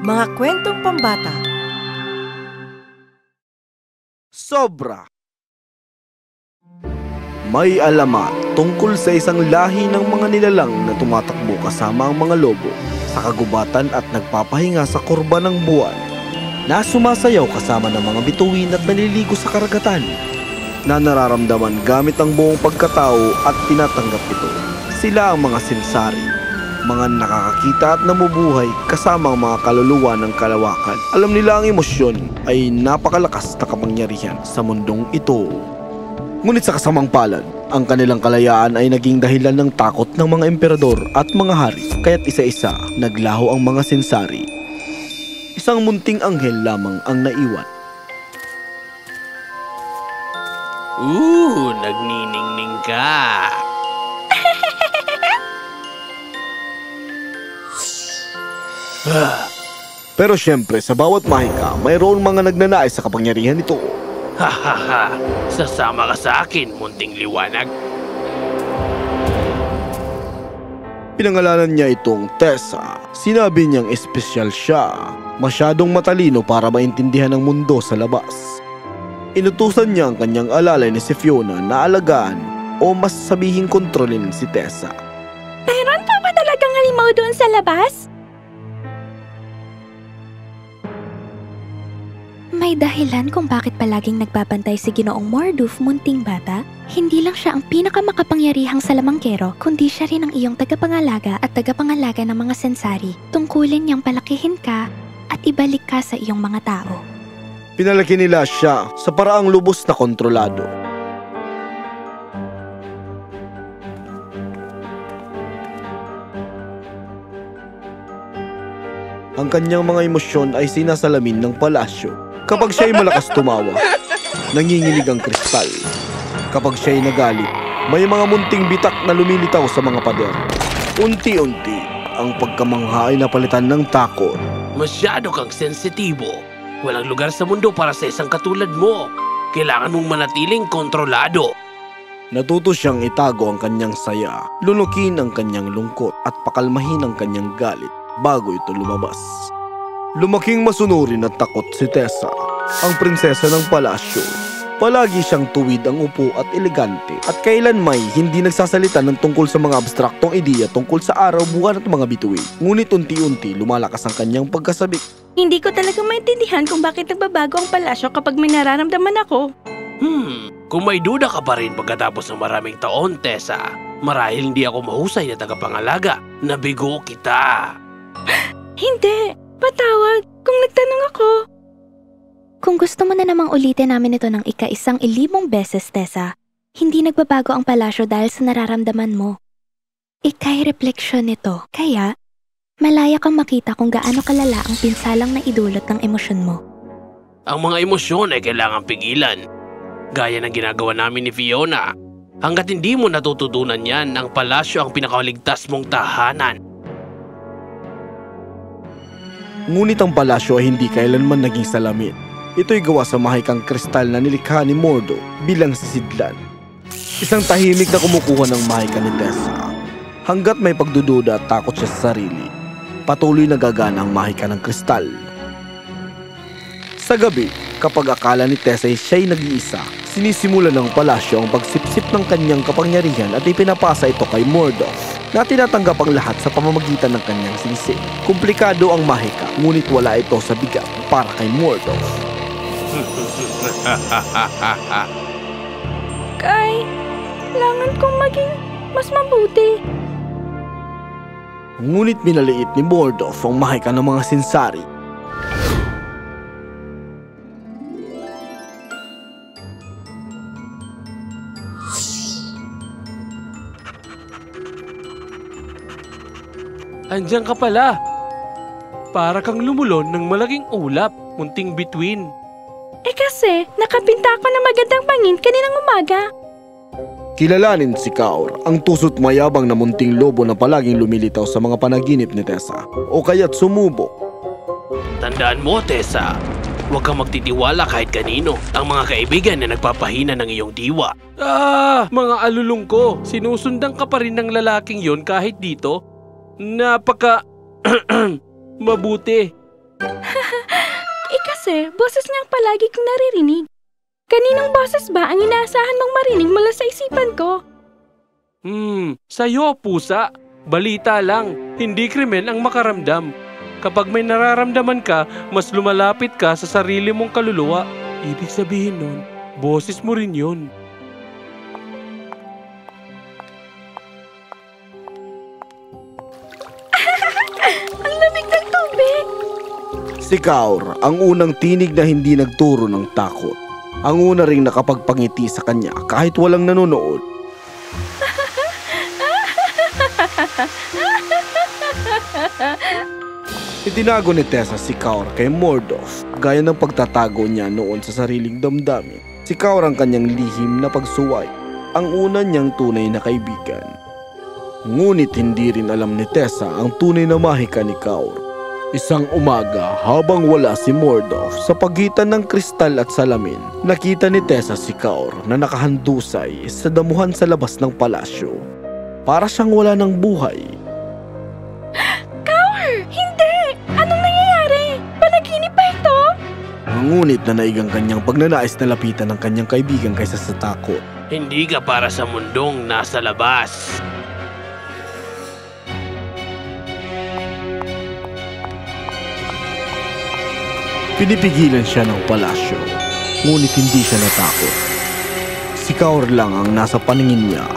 Mga kwentong pambata. Sobra. May alamat tungkol sa isang lahi ng mga nilalang na tumatakbo kasama ang mga lobo sa kagubatan at nagpapahinga sa kurba ng buwan, na sumasayaw kasama ng mga bituin at naliligo sa karagatan, na nararamdaman gamit ang buong pagkatao at tinatanggap ito. Sila ang mga sinsari, mga nakakakita at namubuhay kasama ang mga kaluluwa ng kalawakan. Alam nila ang emosyon ay napakalakas na kapangyarihan sa mundong ito. Ngunit sa kasamang palad, ang kanilang kalayaan ay naging dahilan ng takot ng mga emperador at mga hari, kaya't isa-isa naglaho ang mga sinsari. Isang munting anghel lamang ang naiwan. Nagniningning ka. Pero syempre, sa bawat mahika, mayroon mga nagnanais sa kapangyarihan nito. Hahaha, sasama ka sa akin, munting liwanag. Pinangalanan niya itong Tessa. Sinabi niyang espesyal siya. Masyadong matalino para maintindihan ang mundo sa labas. Inutusan niya ang kanyang alalay ni si Fiona na alagaan o mas sabihing kontrolin si Tessa. Mayroon pa ba talagang halimaw doon sa labas? May dahilan kung bakit palaging nagbabantay si Ginoong Morduf, munting bata. Hindi lang siya ang pinakamakapangyarihang salamangkero, kundi siya rin ang iyong tagapangalaga at tagapangalaga ng mga sensari. Tungkulin niyang palakihin ka at ibalik ka sa iyong mga tao. Pinalaki nila siya sa paraang lubos na kontrolado. Ang kanyang mga emosyon ay sinasalamin ng palasyo. Kapag siya'y malakas tumawa, nanginginig ang kristal. Kapag siya'y nagalit, may mga munting bitak na lumilitaw sa mga pader. Unti-unti, ang pagkamangha ay napalitan ng takot. Masyado kang sensitibo. Walang lugar sa mundo para sa isang katulad mo. Kailangan mong manatiling kontrolado. Natuto siyang itago ang kanyang saya, lunukin ang kanyang lungkot at pakalmahin ang kanyang galit bago ito lumabas. Lumaking masunurin at takot si Tessa, ang prinsesa ng palasyo. Palagi siyang tuwid ang upo at elegante, at kailanmay hindi nagsasalita ng tungkol sa mga abstraktong ideya tungkol sa araw, buwan at mga bituin. Ngunit unti-unti lumalakas ang kanyang pagkasabik. Hindi ko talaga maintindihan kung bakit nagbabago ang palasyo kapag may nararamdaman ako. Kung may duda ka pa rin pagkatapos ng maraming taon, Tessa, marahil hindi ako mahusay na tagapangalaga. Nabigo kita. Hindi! Patawad kung nagtanong ako. Kung gusto mo na namang ulitin namin ito ng ika-1,000 beses, Tessa, hindi nagbabago ang palasyo dahil sa nararamdaman mo. Ika'y refleksyon nito, kaya malaya kang makita kung gaano kalala ang pinsalang na idulot ng emosyon mo. Ang mga emosyon ay kailangang pigilan. Gaya ng ginagawa namin ni Fiona. Hanggat hindi mo natututunan yan, ang palasyo ang pinakaligtas mong tahanan. Ngunit ang palasyo ay hindi kailanman naging salamin. Ito'y gawa sa mahikang kristal na nilikha ni Mordo bilang sisidlan. Isang tahimik na kumukuha ng mahika ni Tessa. Hanggat may pagdududa at takot siya sa sarili, patuloy na gagana ang mahika ng kristal. Sa gabi, kapag akala ni Tessa ay siya'y nag-iisa, sinisimula ng palasyo ang pagsipsip ng kanyang kapangyarihan at ipinapasa ito kay Mordov, na tinatanggap ang lahat sa pamamagitan ng kanyang sisi. Komplikado ang mahika, ngunit wala ito sa bigat para kay Mordov. Kailangan kong maging mas mabuti. Ngunit minaliit ni Mordov ang mahika ng mga sinsari. Andiyan ka pala. Para kang lumulon ng malaking ulap, munting bituin. Kasi nakapinta ako ng magandang pangin kaninang umaga. Kilalanin si Kaur, ang tuso't mayabang na munting lobo na palaging lumilitaw sa mga panaginip ni Tessa, o kaya't sumubok. Tandaan mo, Tessa, huwag kang magtitiwala kahit kanino. Ang mga kaibigan na nagpapahina ng iyong diwa. Mga alulong ko, sinusundan ka pa rin ng lalaking yon kahit dito? Napaka... mabuti. Kasi, boses niya ang palagi kong naririnig. Kaninong boses ba ang inaasahan mong marinig mula sa isipan ko? Sa'yo, pusa. Balita lang, hindi krimen ang makaramdam. Kapag may nararamdaman ka, mas lumalapit ka sa sarili mong kaluluwa. Ibig sabihin nun, boses mo rin yun. Ang lamig ng tubig! Si Kaur, ang unang tinig na hindi nagturo ng takot. Ang una ring nakapagpangiti sa kanya kahit walang nanonood. Itinago ni Tessa si Kaur kay Mordov gaya ng pagtatago niya noon sa sariling damdamin. Si Kaur ang kanyang lihim na pagsuway, ang una niyang tunay na kaibigan. Ngunit hindi rin alam ni Tessa ang tunay na mahika ni Kaur. Isang umaga habang wala si Mordov sa pagitan ng kristal at salamin, nakita ni Tessa si Kaur na nakahandusay sa damuhan sa labas ng palasyo. Para siyang wala ng buhay. Kaur! Hindi! Anong nangyayari? Panaginip ba ito? Ngunit na naigang kanyang pagnanais na lapitan ng kanyang kaibigan kaysa sa takot. Hindi ka para sa mundong nasa labas. Pinipigilan siya ng palasyo, ngunit hindi siya natakot. Si Kaur lang ang nasa paningin niya.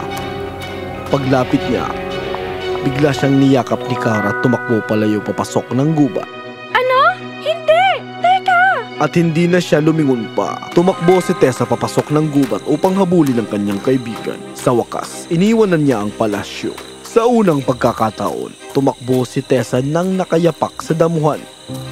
Paglapit niya, bigla siyang niyakap ni Kaur at tumakbo palayo papasok ng gubat. Ano? Hindi! Teka! At hindi na siya lumingon pa. Tumakbo si Tessa papasok ng gubat upang habulin ang kanyang kaibigan. Sa wakas, iniwanan niya ang palasyo. Sa unang pagkakataon, tumakbo si Tessa nang nakayapak sa damuhan.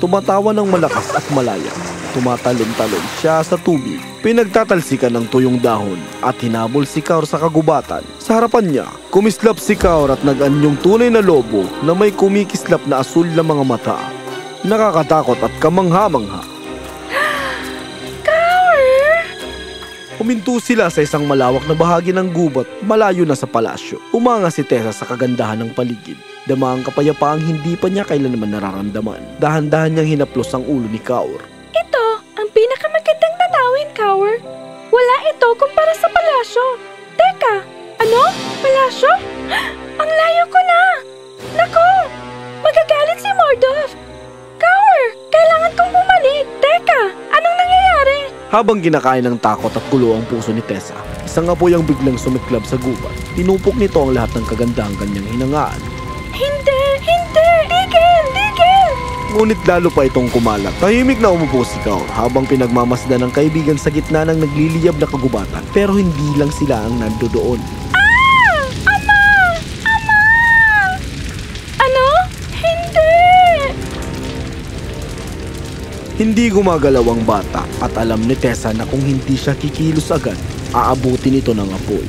Tumatawa ng malakas at malaya. Tumatalon-talon siya sa tubig. Pinagtatalsikan ng tuyong dahon at hinabol si Kaur sa kagubatan. Sa harapan niya, kumislap si Kaur at nag-anyong tunay na lobo na may kumikislap na asul na mga mata. Nakakatakot at kamangha-mangha. Huminto sila sa isang malawak na bahagi ng gubat malayo na sa palasyo. Umanga si Tessa sa kagandahan ng paligid. Dama ang kapayapaang hindi pa niya kailanman nararamdaman. Dahan-dahan niyang hinaplos ang ulo ni Kaur. Ito ang pinakamagandang tatawin, Kaur. Wala ito kumpara sa palasyo. Teka, ano? Palasyo? Ang layo ko na! Naku! Magagalit si Mordov! Kaur! Kailangan kong bumalik! Teka! Anong nangyayari? Habang kinakain ng takot at gulo ang puso ni Tessa, isang apoy ang biglang sumiklab sa gubat. Tinupok nito ang lahat ng kagandahang kanyang hinangaan. Hindi! Hindi! Tigil! Tigil! Ngunit lalo pa itong kumalat. Tahimik na umupo si Kaur habang pinagmamasdan ng kaibigan sa gitna ng nagliliyab na kagubatan. Pero hindi lang sila ang nandoon. Ah! Ama! Ama! Ano? Hindi! Hindi gumagalaw ang bata at alam ni Tessa na kung hindi siya kikilos agad, aabutin ito ng apoy.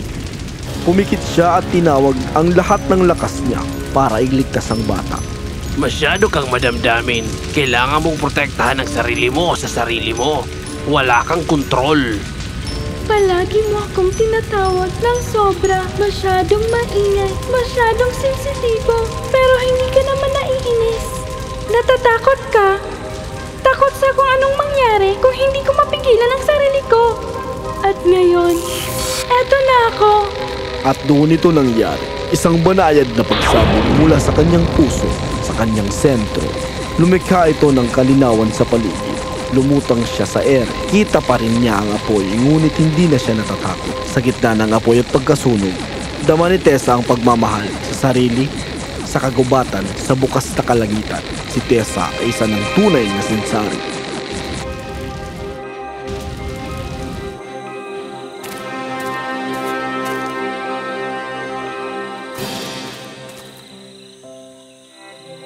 Pumikit siya at tinawag ang lahat ng lakas niya para iligtas ang bata. Masyado kang madamdamin. Kailangan mong protektahan ang sarili mo sa sarili mo. Wala kang kontrol. Palagi mo akong tinatawag ng sobra. Masyadong maingay, masyadong sensitibo. Pero hindi ka naman naiinis. Natatakot ka. Takot sa kung anong mangyari kung hindi ko mapigilan ang sarili ko. At ngayon, eto na ako. At doon ito nangyari. Isang banayad na pagsabog mula sa kanyang puso, sa kanyang sentro. Lumikha ito ng kalinawan sa paligid. Lumutang siya sa ere. Kita pa rin niya ang apoy, ngunit hindi na siya natatakot. Sa gitna ng apoy at pagkasunog, dama ni Tessa ang pagmamahal sa sarili, sa kagubatan, sa bukas na kalangitan. Si Tessa ay isa ng tunay na sensari.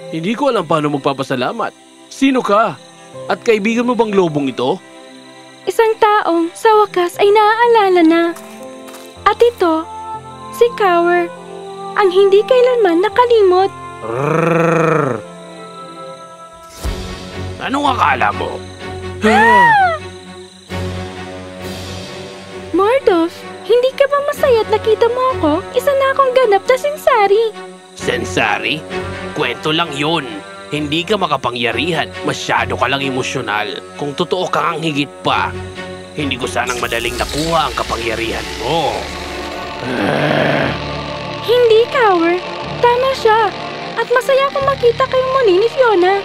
Hindi ko alam paano magpapasalamat. Sino ka? At kaibigan mo bang lobong ito? Isang taong sa wakas ay naaalala na. At ito, si Kaur, ang hindi kailanman nakalimot. Rrrr. Anong akala mo? Mordov, hindi ka ba masaya't nakita mo ako? Isa na akong ganap na sensari. Sensari? Kwento lang yun. Hindi ka makapangyarihan. Masyado ka lang emosyonal. Kung totoo kang higit pa, hindi ko sanang madaling nakuha ang kapangyarihan mo. Hindi, Cower. Tama siya. At masaya akong makita kayong muli ni Fiona.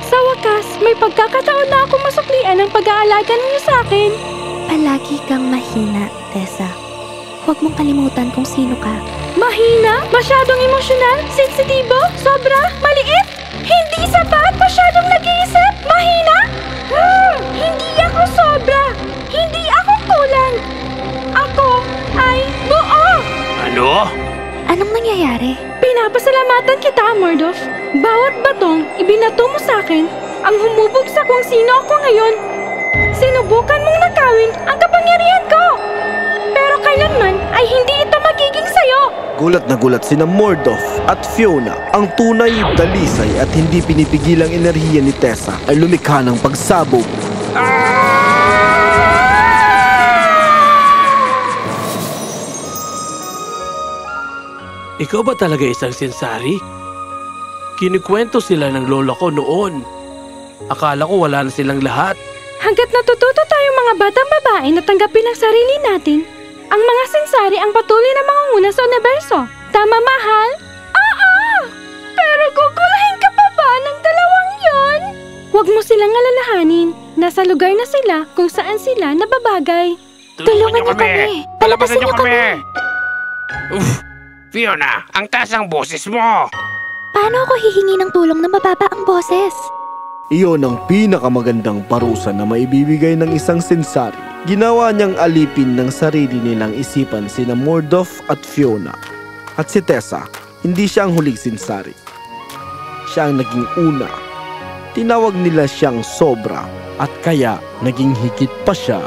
Sa wakas, may pagkakataon na akong masuklian ang pag-aalaga ninyo sa akin. Palagi kang mahina, Tessa. Huwag mong kalimutan kung sino ka. Mahina? Masyadong emosyonal? Sensitibo? Sobra? Maliit? Hindi sapat? Masyadong nag-iisip? Mahina? Hindi ako sobra! Hindi ako kulang! Ako ay buo! Ano? Anong nangyayari? Pinapasalamatan kita, Murdoch. Bawat batong ibinato mo sa akin ang humubog sa kung sino ako ngayon. Sinubukan mong nakawin ang kapangyarihan ko. Pero kailanman ay hindi ito magiging sayo. Gulat na gulat sina Murdoch at Fiona. Ang tunay, dalisay at hindi pinipigilang enerhiya ni Tessa ay lumikha ng pagsabog. Ikaw ba talaga isang sensari? Kinikwento sila ng lola ko noon. Akala ko wala na silang lahat. Hanggat natututo tayong mga batang babae na tanggapin ang sarili natin, ang mga sensari ang patuloy na mangunguna sa universo. Tama, mahal? Oo! Pero gugulahin ka pa ba ng dalawang yon? Huwag mo silang alalahanin. Nasa lugar na sila kung saan sila nababagay. Tulungan niyo kami! Palabasin niyo kami! Fiona, ang taas ang boses mo! Paano ako hihingi ng tulong na mababa ang boses? Iyon ang pinakamagandang parusa na maibibigay ng isang sensari. Ginawa niyang alipin ng sarili nilang isipan sina Murdoch at Fiona. At si Tessa, hindi siya ang huling sensari. Siya ang naging una. Tinawag nila siyang sobra at kaya naging higit pa siya.